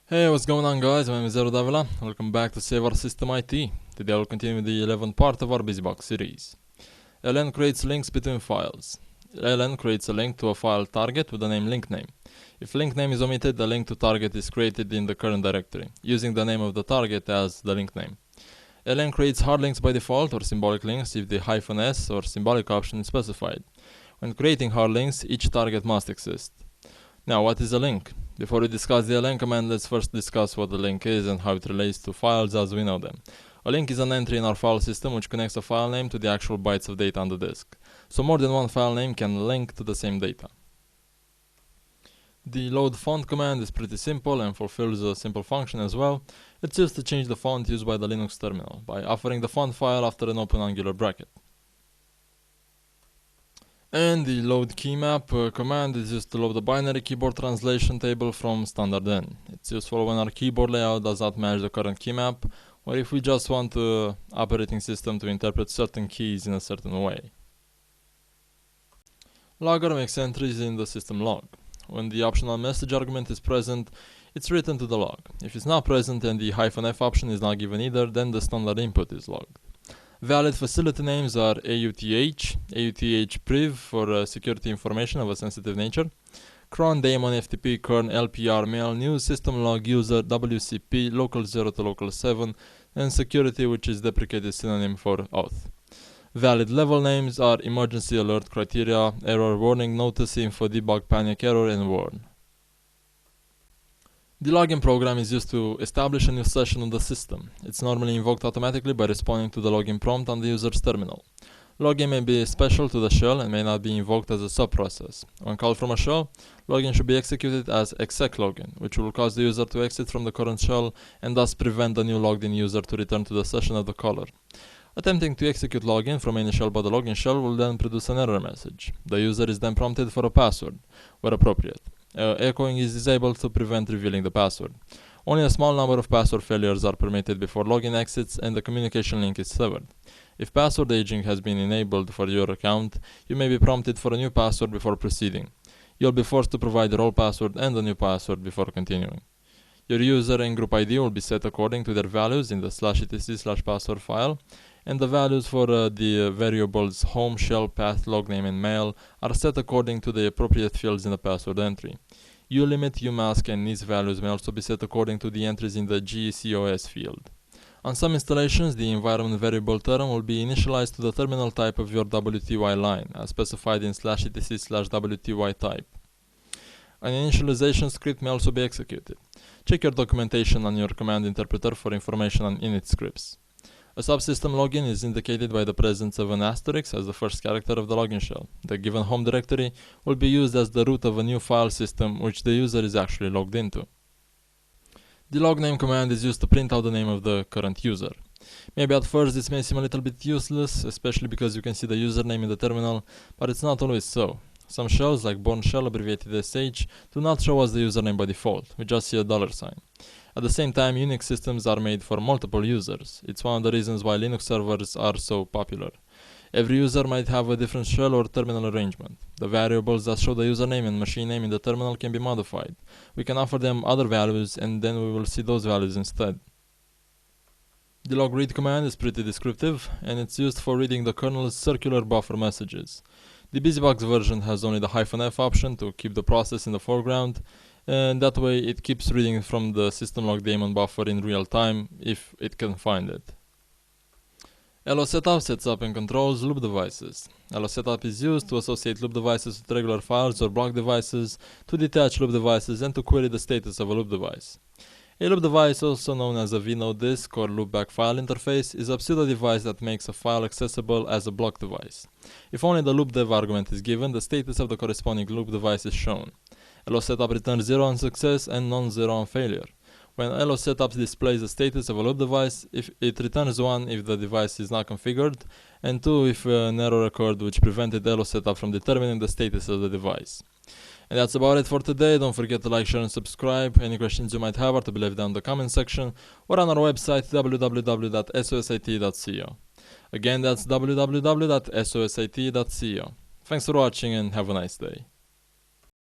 Hey, what's going on, guys? My name is Zero Davila. Welcome back to Save Our System IT. Today I will continue with the 11th part of our Busybox series. ln creates links between files. ln creates a link to a file target with the name link name. If link name is omitted, the link to target is created in the current directory, using the name of the target as the link name. ln creates hard links by default or symbolic links if the -s or symbolic option is specified. When creating hard links, each target must exist. Now, what is a link? Before we discuss the ln command, let's first discuss what a link is and how it relates to files as we know them. A link is an entry in our file system which connects a file name to the actual bytes of data on the disk. So more than one file name can link to the same data. The loadfont command is pretty simple and fulfills a simple function as well. It's used to change the font used by the Linux terminal by offering the font file after an open angular bracket. And the loadkmap command is used to load the binary keyboard translation table from standard in. It's useful when our keyboard layout does not match the current keymap, or if we just want the operating system to interpret certain keys in a certain way. Logger makes entries in the system log. When the optional message argument is present, it's written to the log. If it's not present and the -f option is not given either, then the standard input is logged. Valid facility names are AUTH priv for security information of a sensitive nature, cron, daemon, FTP, kern, LPR, mail, news, system log, user, WCP, local 0 to local 7, and security, which is deprecated synonym for auth. Valid level names are emergency alert criteria, error warning, notice, info, debug, panic, error, and warn. The login program is used to establish a new session on the system. It's normally invoked automatically by responding to the login prompt on the user's terminal. Login may be special to the shell and may not be invoked as a subprocess. When called from a shell, login should be executed as exec login, which will cause the user to exit from the current shell and thus prevent the new logged in user to return to the session of the caller. Attempting to execute login from any shell but the login shell will then produce an error message. The user is then prompted for a password, where appropriate. Echoing is disabled to prevent revealing the password. Only a small number of password failures are permitted before login exits and the communication link is severed. If password aging has been enabled for your account, you may be prompted for a new password before proceeding. You'll be forced to provide your old password and a new password before continuing. Your user and group ID will be set according to their values in the /etc/password file, and the values for the variables home, shell, path, logname, and mail are set according to the appropriate fields in the password entry. ulimit, umask, and nice values may also be set according to the entries in the gcos field. On some installations, the environment variable term will be initialized to the terminal type of your WTY line, as specified in /etc/WTY type. An initialization script may also be executed. Check your documentation on your command interpreter for information on init scripts. A subsystem login is indicated by the presence of an asterisk as the first character of the login shell. The given home directory will be used as the root of a new file system which the user is actually logged into. The logname command is used to print out the name of the current user. Maybe at first this may seem a little bit useless, especially because you can see the username in the terminal, but it's not always so. Some shells, like Bourne shell abbreviated SH, do not show us the username by default, we just see a $sign. At the same time, Unix systems are made for multiple users. It's one of the reasons why Linux servers are so popular. Every user might have a different shell or terminal arrangement. The variables that show the username and machine name in the terminal can be modified. We can offer them other values and then we will see those values instead. The logread command is pretty descriptive and it's used for reading the kernel's circular buffer messages. The Busybox version has only the -f option to keep the process in the foreground, and that way it keeps reading from the system log daemon buffer in real time if it can find it. losetup sets up and controls loop devices. losetup is used to associate loop devices with regular files or block devices, to detach loop devices, and to query the status of a loop device. A loop device, also known as a vnode disk or loopback file interface, is a pseudo device that makes a file accessible as a block device. If only the loopdev argument is given, the status of the corresponding loop device is shown. losetup returns 0 on success and non-zero on failure. When losetup displays the status of a loop device, it returns 1 if the device is not configured, and 2 if an error occurred which prevented losetup from determining the status of the device. And that's about it for today. Don't forget to like, share, and subscribe. Any questions you might have are to be left down in the comment section or on our website www.sosit.co. Again, that's www.sosit.co. Thanks for watching and have a nice day.